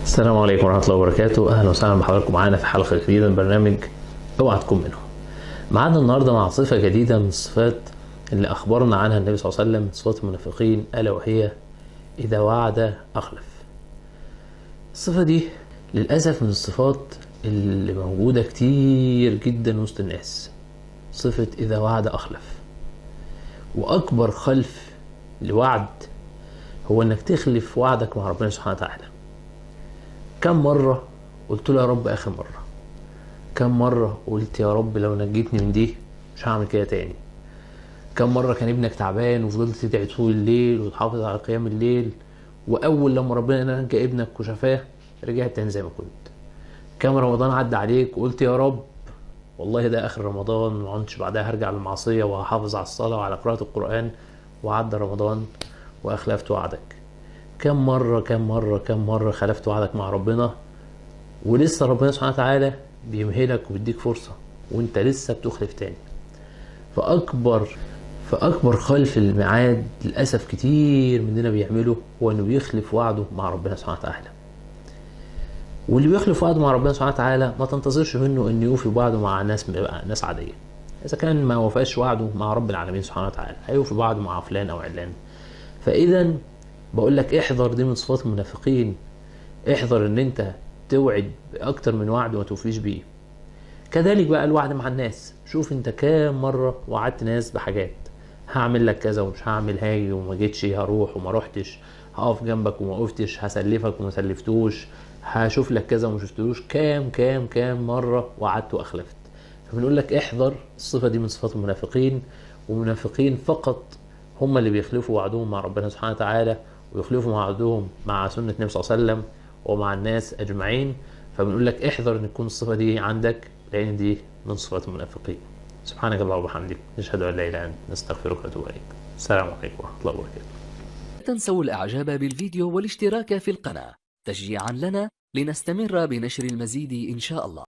السلام عليكم ورحمة الله وبركاته. أهلا وسهلا بحضراتكم معانا في حلقة جديدة من برنامج اوعى تكون منهم. معانا النهاردة مع صفة جديدة من الصفات اللي أخبرنا عنها النبي صلى الله عليه وسلم، صفات المنافقين، ألا وهي إذا وعد أخلف. الصفة دي للأسف من الصفات اللي موجودة كتير جدا وسط الناس، صفة إذا وعد أخلف. وأكبر خلف لوعد هو إنك تخلف وعدك مع ربنا سبحانه وتعالى. كم مرة قلت له يا رب آخر مرة؟ كم مرة قلت يا رب لو نجيتني من دي مش هعمل كده تاني؟ كم مرة كان ابنك تعبان وفضلت تدعي طول الليل وتحافظ على قيام الليل، وأول لما ربنا نجى ابنك وشفاه رجعت تاني زي ما كنت؟ كم رمضان عدى عليك وقلت يا رب والله ده آخر رمضان، ما عدتش بعدها هرجع للمعصية وهحافظ على الصلاة وعلى قراءة القرآن، وعدى رمضان وأخلفت وعدك؟ كم مرة كم مرة كم مرة خلفت وعدك مع ربنا ولسه ربنا سبحانه وتعالى بيمهلك وبيديك فرصة وانت لسه بتخلف تاني؟ فأكبر خلف الميعاد للأسف كتير مننا بيعمله هو انه بيخلف وعده مع ربنا سبحانه وتعالى. واللي بيخلف وعده مع ربنا سبحانه وتعالى ما تنتظرش منه انه يوفي وعده مع ناس عادية. إذا كان ما وفاش وعده مع رب العالمين سبحانه وتعالى هيوفي وعده مع فلان أو علان. فإذا بقول لك احذر، دي من صفات المنافقين. احذر ان انت توعد بأكتر من وعد وما توفيش بيه. كذلك بقى الوعد مع الناس. شوف انت كام مرة وعدت ناس بحاجات، هعمل لك كذا ومش هعمل، هاجي وما جيتش، هروح وما روحتش، هقف جنبك وما وقفتش، هسلفك وما سلفتوش، هشوف لك كذا وما شفتوش. كام كام كام مرة وعدت واخلفت. فبنقول لك احذر، الصفة دي من صفات المنافقين. ومنافقين فقط هم اللي بيخلفوا وعدهم مع ربنا سبحانه وتعالى ويخلفوا وعدهم مع سنة النبي صلى الله عليه وسلم ومع الناس أجمعين. فبنقول لك احذر ان تكون الصفة دي عندك، لأن دي من صفات المنافقين. سبحانك اللهم وبحمدك، نشهد أن لا إله إلا أنت، نستغفرك ونتوب إليك. السلام عليكم ورحمة الله وبركاته. لا تنسوا الإعجاب بالفيديو والاشتراك في القناة تشجيعا لنا لنستمر بنشر المزيد إن شاء الله.